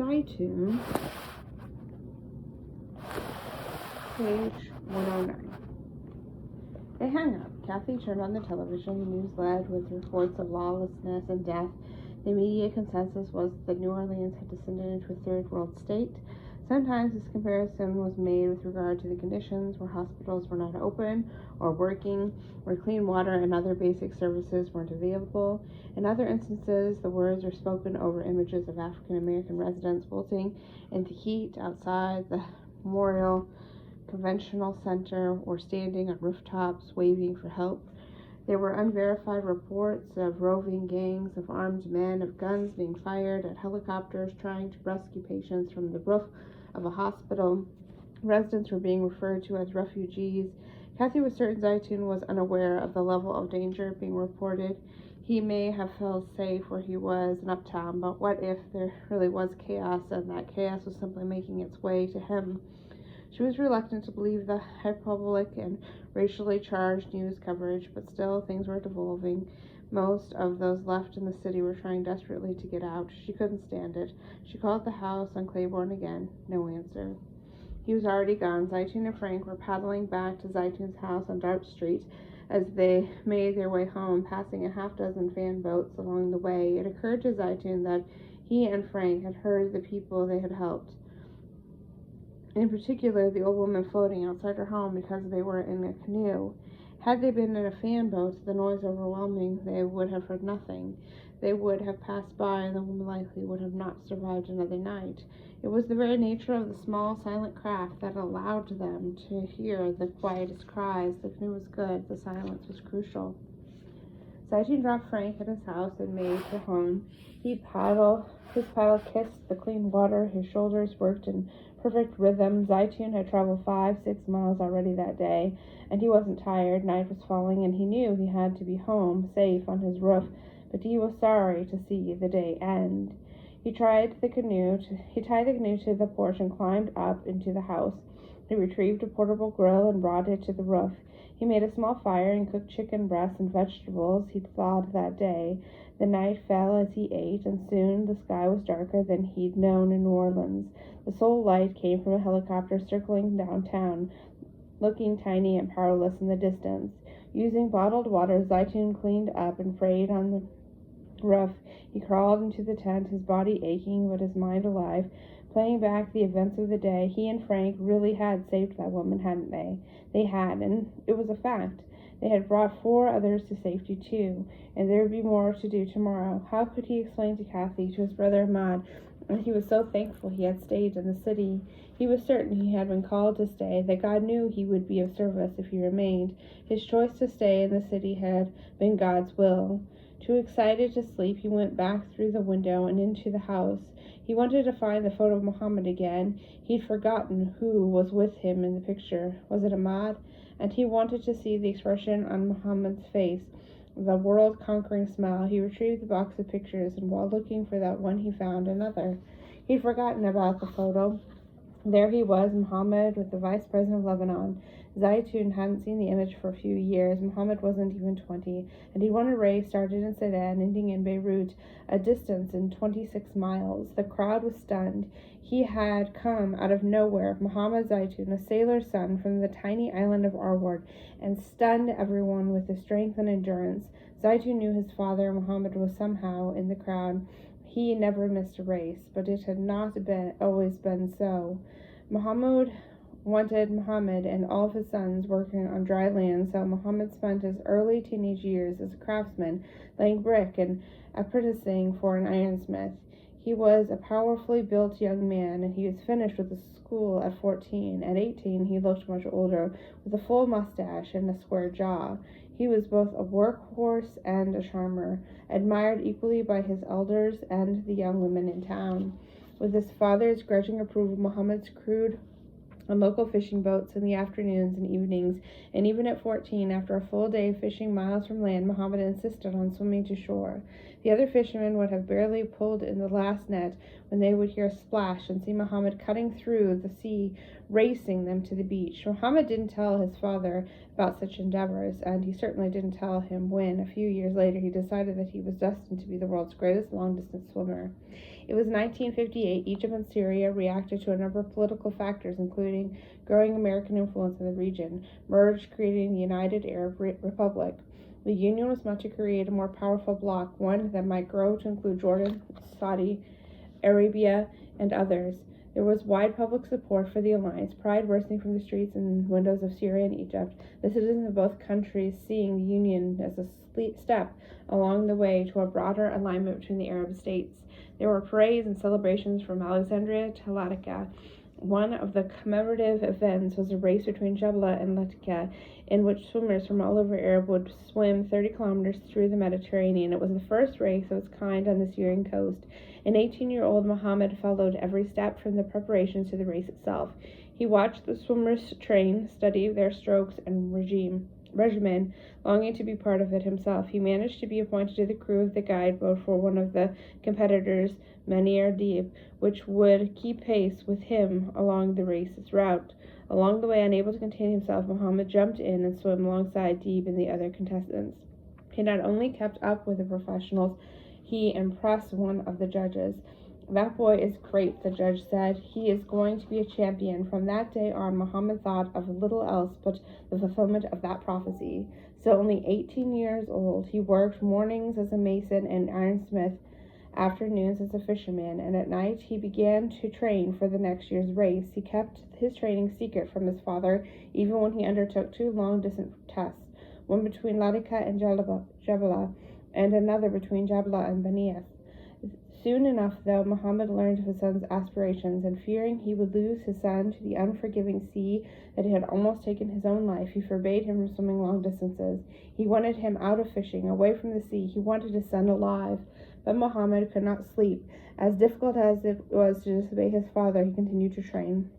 Zeitoun, page 109. They hung up. Kathy turned on the television. The news led with reports of lawlessness and death. The media consensus was that New Orleans had descended into a third world state. Sometimes this comparison was made with regard to the conditions where hospitals were not open or working, where clean water and other basic services weren't available. In other instances, the words were spoken over images of African American residents wilting in the heat outside the Memorial Conventional Center or standing on rooftops waving for help. There were unverified reports of roving gangs of armed men, of guns being fired at helicopters trying to rescue patients from the roof of a hospital. Residents were being referred to as refugees. Kathy was certain Zeitoun was unaware of the level of danger being reported. He may have felt safe where he was in Uptown, but what if there really was chaos and that chaos was simply making its way to him? She was reluctant to believe the hyperbolic and racially charged news coverage, but still things were devolving. Most of those left in the city were trying desperately to get out. She couldn't stand it. She called the house on Claiborne again. No answer. He was already gone. Zeitoun and Frank were paddling back to Zeitoun's house on Dart Street. As they made their way home, passing a half-dozen fan boats along the way, it occurred to Zeitoun that he and Frank had heard the people they had helped. In particular, the old woman floating outside her home because they were in a canoe. Had they been in a fan boat, the noise overwhelming, they would have heard nothing. They would have passed by, and the woman likely would have not survived another night. It was the very nature of the small, silent craft that allowed them to hear the quietest cries. The canoe was good. The silence was crucial. Zeitoun dropped Frank at his house and made for home. His paddle kissed the clean water. His shoulders worked in perfect rhythm. Zeitoun had traveled 5-6 miles already that day, and he wasn't tired. Night was falling, and he knew he had to be home, safe on his roof, but he was sorry to see the day end. He tied the canoe to the porch and climbed up into the house. He retrieved a portable grill and brought it to the roof. He made a small fire and cooked chicken breasts and vegetables he'd thawed that day. The night fell as he ate, and soon the sky was darker than he'd known in New Orleans. The sole light came from a helicopter circling downtown, looking tiny and powerless in the distance. Using bottled water, Zeitoun cleaned up and frayed on the roof. He crawled into the tent, his body aching but his mind alive, playing back the events of the day. He and Frank really had saved that woman, hadn't they? They had, and it was a fact. They had brought 4 others to safety, too, and there would be more to do tomorrow. How could he explain to Kathy, to his brother Ahmad, that he was so thankful he had stayed in the city? He was certain he had been called to stay, that God knew he would be of service if he remained. His choice to stay in the city had been God's will. Too excited to sleep, he went back through the window and into the house. He wanted to find the photo of Muhammad again. He'd forgotten who was with him in the picture. Was it Ahmad? And he wanted to see the expression on Muhammad's face, the world-conquering smile. He retrieved the box of pictures, and while looking for that one, he found another. He'd forgotten about the photo. There he was, Muhammad, with the vice president of Lebanon. Zeitoun hadn't seen the image for a few years. Muhammad wasn't even 20, and he'd won a race started in Sudan, ending in Beirut, a distance in 26 miles. The crowd was stunned. He had come out of nowhere, Muhammad Zeitoun, a sailor's son from the tiny island of Arward, and stunned everyone with his strength and endurance. Zeitoun knew his father, Muhammad, was somehow in the crowd. He never missed a race, but it had not always been so. Muhammad wanted Muhammad and all of his sons working on dry land, so Muhammad spent his early teenage years as a craftsman, laying brick and apprenticing for an ironsmith. He was a powerfully built young man, and he was finished with the school at 14. At 18, he looked much older, with a full mustache and a square jaw. He was both a workhorse and a charmer, admired equally by his elders and the young women in town. With his father's grudging approval, Muhammad crewed on local fishing boats in the afternoons and evenings, and even at 14, after a full day of fishing miles from land, Muhammad insisted on swimming to shore. The other fishermen would have barely pulled in the last net when they would hear a splash and see Muhammad cutting through the sea, racing them to the beach. Muhammad didn't tell his father about such endeavors, and he certainly didn't tell him when, a few years later, he decided that he was destined to be the world's greatest long-distance swimmer. It was 1958. Egypt and Syria reacted to a number of political factors, including growing American influence in the region, merged, creating the United Arab Republic. The union was meant to create a more powerful bloc, one that might grow to include Jordan, Saudi Arabia, and others. There was wide public support for the alliance, pride bursting from the streets and windows of Syria and Egypt, the citizens of both countries seeing the union as a step along the way to a broader alignment between the Arab states. There were parades and celebrations from Alexandria to Latika. One of the commemorative events was a race between Jabla and Latika, in which swimmers from all over Europe would swim 30 kilometers through the Mediterranean. It was the first race of its kind on the Syrian coast. An 18-year-old Muhammad followed every step from the preparations to the race itself. He watched the swimmers train, study their strokes and regimen, longing to be part of it himself. He managed to be appointed to the crew of the guide boat for one of the competitors, Menir Deeb, which would keep pace with him along the race's route. Along the way, unable to contain himself, Muhammad jumped in and swam alongside Deeb and the other contestants. He not only kept up with the professionals, he impressed one of the judges. "That boy is great," the judge said. "He is going to be a champion." From that day on, Muhammad thought of little else but the fulfillment of that prophecy. Still only 18 years old, he worked mornings as a mason and ironsmith, afternoons as a fisherman, and at night he began to train for the next year's race. He kept his training secret from his father, even when he undertook 2 long-distance tests, one between Latika and Jabala, and another between Jabla and Banias. Soon enough, though, Muhammad learned of his son's aspirations, and fearing he would lose his son to the unforgiving sea that had almost taken his own life, he forbade him from swimming long distances. He wanted him out of fishing, away from the sea. He wanted his son alive. But Muhammad could not sleep. As difficult as it was to disobey his father, he continued to train.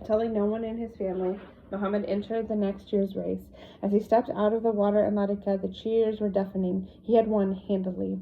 Telling no one in his family, Muhammad entered the next year's race. As he stepped out of the water in Latika, the cheers were deafening. He had won handily.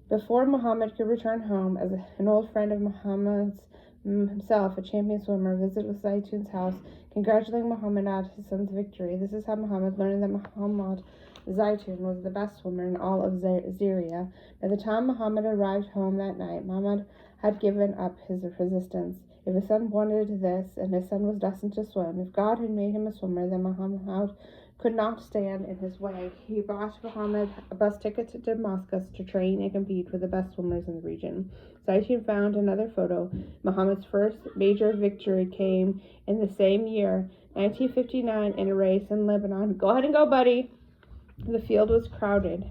Before Muhammad could return home, as an old friend of Muhammad's himself, a champion swimmer, visited Zeitoun's house, congratulating Muhammad on his son's victory. This is how Muhammad learned that Muhammad Zeitoun was the best swimmer in all of Syria. By the time Muhammad arrived home that night, Muhammad had given up his resistance. If his son wanted this, and his son was destined to swim, if God had made him a swimmer, then Muhammad could not stand in his way. He bought Muhammad a bus ticket to Damascus to train and compete with the best swimmers in the region. Zeitoun found another photo. Muhammad's first major victory came in the same year, 1959, in a race in Lebanon. Go ahead and go, buddy. The field was crowded,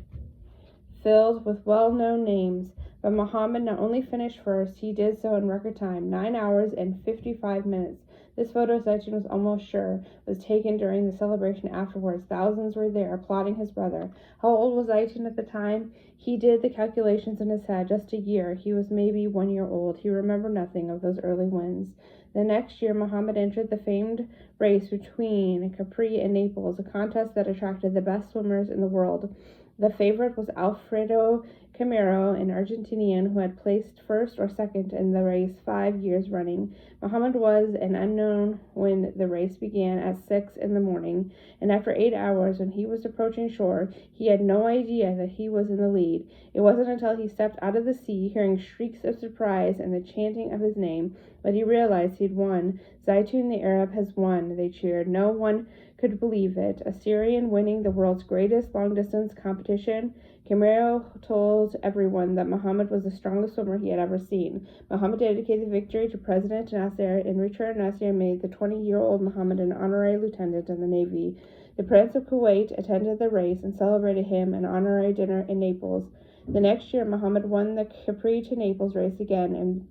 filled with well-known names, but Muhammad not only finished first, he did so in record time, 9 hours and 55 minutes. This photo, Zeitoun was almost sure, was taken during the celebration afterwards. Thousands were there, applauding his brother. How old was Zeitoun at the time? He did the calculations in his head. Just a year. He was maybe 1 year old. He remembered nothing of those early wins. The next year, Muhammad entered the famed race between Capri and Naples, a contest that attracted the best swimmers in the world. The favorite was Alfredo Camero, an Argentinian who had placed first or second in the race 5 years running. Muhammad was an unknown when the race began at 6 in the morning, and after 8 hours, when he was approaching shore, he had no idea that he was in the lead. It wasn't until he stepped out of the sea, hearing shrieks of surprise and the chanting of his name, that he realized he'd won. "Zeitoun the Arab has won," they cheered. No one could believe it. A Syrian winning the world's greatest long-distance competition. Camero told everyone that Muhammad was the strongest swimmer he had ever seen. Muhammad dedicated the victory to President Nasser. In return, Nasser made the 20-year-old Muhammad an honorary lieutenant in the Navy. The Prince of Kuwait attended the race and celebrated him an honorary dinner in Naples. The next year, Muhammad won the Capri to Naples race again, and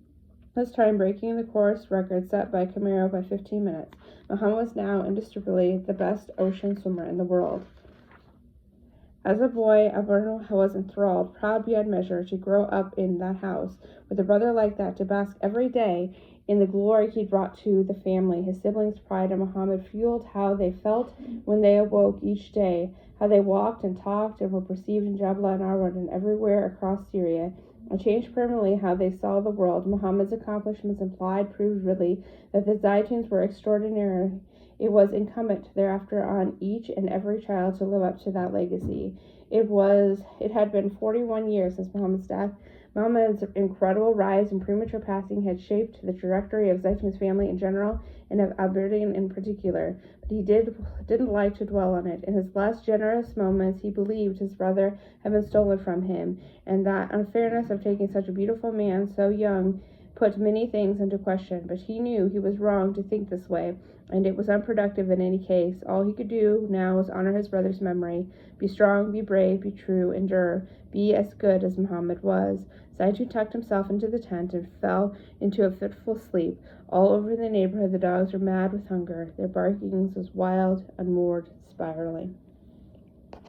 this time breaking the course record set by Camero by 15 minutes. Muhammad was now indisputably the best ocean swimmer in the world. As a boy, Alberto was enthralled, proud beyond measure to grow up in that house, with a brother like that, to bask every day in the glory he brought to the family. His siblings' pride in Muhammad fueled how they felt when they awoke each day, how they walked and talked and were perceived in Jabal and Arwad and everywhere across Syria, and changed permanently how they saw the world. Muhammad's accomplishments implied proved really that the Zeitouns were extraordinary. It was incumbent thereafter on each and every child to live up to that legacy. It had been 41 years since Muhammad's death. Muhammad's incredible rise and premature passing had shaped the trajectory of Zeitoun's family in general and of Aberdeen in particular, but he didn't like to dwell on it. In his last generous moments, he believed his brother had been stolen from him, and that unfairness of taking such a beautiful man so young put many things into question, but he knew he was wrong to think this way, and it was unproductive in any case. All he could do now was honor his brother's memory. Be strong, be brave, be true, endure, be as good as Muhammad was. Zeitoun tucked himself into the tent and fell into a fitful sleep. All over the neighborhood the dogs were mad with hunger. Their barkings was wild, unmoored, spiraling.